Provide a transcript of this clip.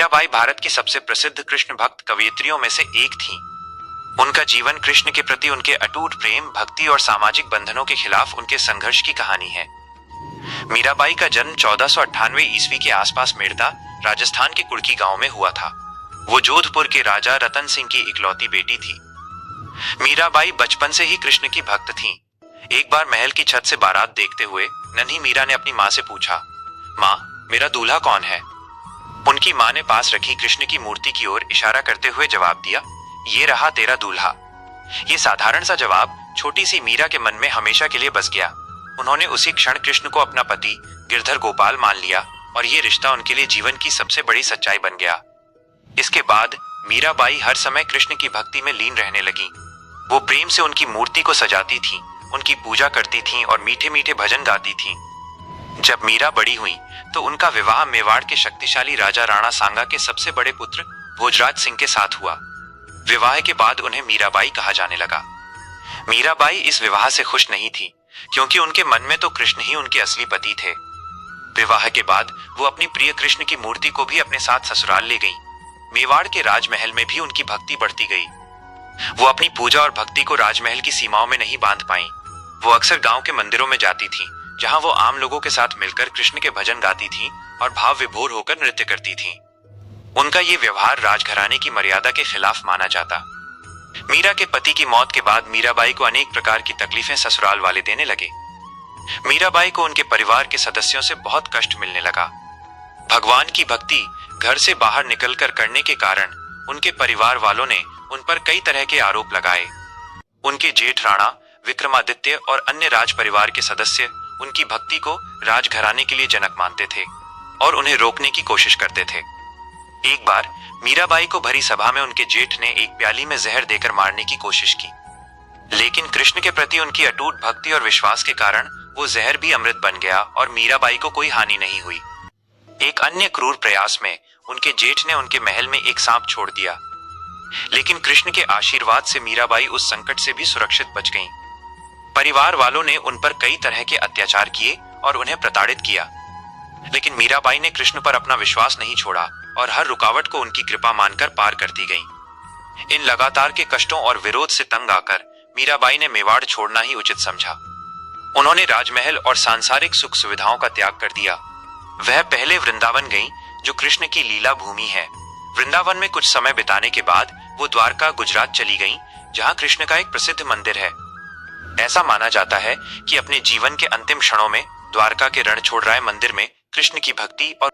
मीराबाई भारत की सबसे प्रसिद्ध कृष्ण भक्त कवयित्रियों में से एक थीं। उनका जीवन कृष्ण के प्रति उनके अटूट प्रेम, भक्ति और सामाजिक बंधनों के खिलाफ उनके संघर्ष की कहानी है। मीराबाई का जन्म 1498 ईस्वी के आसपास मेड़ता, राजस्थान के कुड़की गांव में हुआ था। वो जोधपुर के राजा रतन सिंह की इकलौती बेटी थी। मीराबाई बचपन से ही कृष्ण की भक्त थीं। एक बार महल की छत से बारात देखते हुए नन्ही मीरा ने अपनी माँ से पूछा, माँ, मेरा दूल्हा कौन है? उनकी माँ ने पास रखी कृष्ण की मूर्ति की ओर इशारा करते हुए जवाब दिया, ये रहा तेरा दूल्हा। ये साधारण सा जवाब छोटी सी मीरा के मन में हमेशा के लिए बस गया। उन्होंने उसी क्षण कृष्ण को अपना पति गिरधर गोपाल मान लिया और ये रिश्ता उनके लिए जीवन की सबसे बड़ी सच्चाई बन गया। इसके बाद मीराबाई हर समय कृष्ण की भक्ति में लीन रहने लगी। वो प्रेम से उनकी मूर्ति को सजाती थीं, उनकी पूजा करती थीं और मीठे मीठे भजन गाती थीं। जब मीरा बड़ी हुई तो उनका विवाह मेवाड़ के शक्तिशाली राजा राणा सांगा के सबसे बड़े पुत्र भोजराज सिंह के साथ हुआ। विवाह के बाद उन्हें मीराबाई कहा जाने लगा। मीराबाई इस विवाह से खुश नहीं थी, क्योंकि उनके मन में तो कृष्ण ही उनके असली पति थे। विवाह के बाद वो अपनी प्रिय कृष्ण की मूर्ति को भी अपने साथ ससुराल ले गईं। मेवाड़ के राजमहल में भी उनकी भक्ति बढ़ती गई। वो अपनी पूजा और भक्ति को राजमहल की सीमाओं में नहीं बांध पाईं। वो अक्सर गांव के मंदिरों में जाती थीं, जहां वो आम लोगों के साथ मिलकर कृष्ण के भजन गाती थीं और भाव विभोर होकर नृत्य करती थीं। उनका ये व्यवहार राजघराने की मर्यादा के खिलाफ माना जाता। मीरा के पति की मौत के बाद मीराबाई को अनेक प्रकार की तकलीफें ससुराल वाले देने लगे। मीराबाई को उनके परिवार के सदस्यों से बहुत कष्ट मिलने लगा। भगवान की भक्ति घर से बाहर निकलकर करने के कारण उनके परिवार वालों ने उन पर कई तरह के आरोप लगाए। उनके जेठ राणा विक्रमादित्य और अन्य राज परिवार के सदस्य उनकी भक्ति को राजघराने के लिए जनक मानते थे और उन्हें रोकने की कोशिश करते थे। एक बार मीराबाई को भरी सभा में उनके जेठ ने एक प्याली में जहर देकर मारने की कोशिश की, लेकिन कृष्ण के प्रति उनकी अटूट भक्ति और विश्वास के कारण वो जहर भी अमृत बन गया और मीराबाई को कोई हानि नहीं हुई। एक अन्य क्रूर प्रयास में उनके जेठ ने उनके महल में एक सांप छोड़ दिया, लेकिन कृष्ण के आशीर्वाद से मीराबाई उस संकट से भी सुरक्षित बच गईं। परिवार वालों ने उन पर कई तरह के अत्याचार किए और उन्हें प्रताड़ित किया, लेकिन मीराबाई ने कृष्ण पर अपना विश्वास नहीं छोड़ा और हर रुकावट को उनकी कृपा मानकर पार करती गईं। इन लगातार के कष्टों और विरोध से तंग आकर मीराबाई ने मेवाड़ छोड़ना ही उचित समझा। उन्होंने राजमहल और सांसारिक सुख सुविधाओं का त्याग कर दिया। वह पहले वृंदावन गईं, जो कृष्ण की लीला भूमि है। वृंदावन में कुछ समय बिताने के बाद वो द्वारका, गुजरात चली गईं, जहां कृष्ण का एक प्रसिद्ध मंदिर है। ऐसा माना जाता है कि अपने जीवन के अंतिम क्षणों में द्वारका के रणछोड़राय मंदिर में कृष्ण की भक्ति और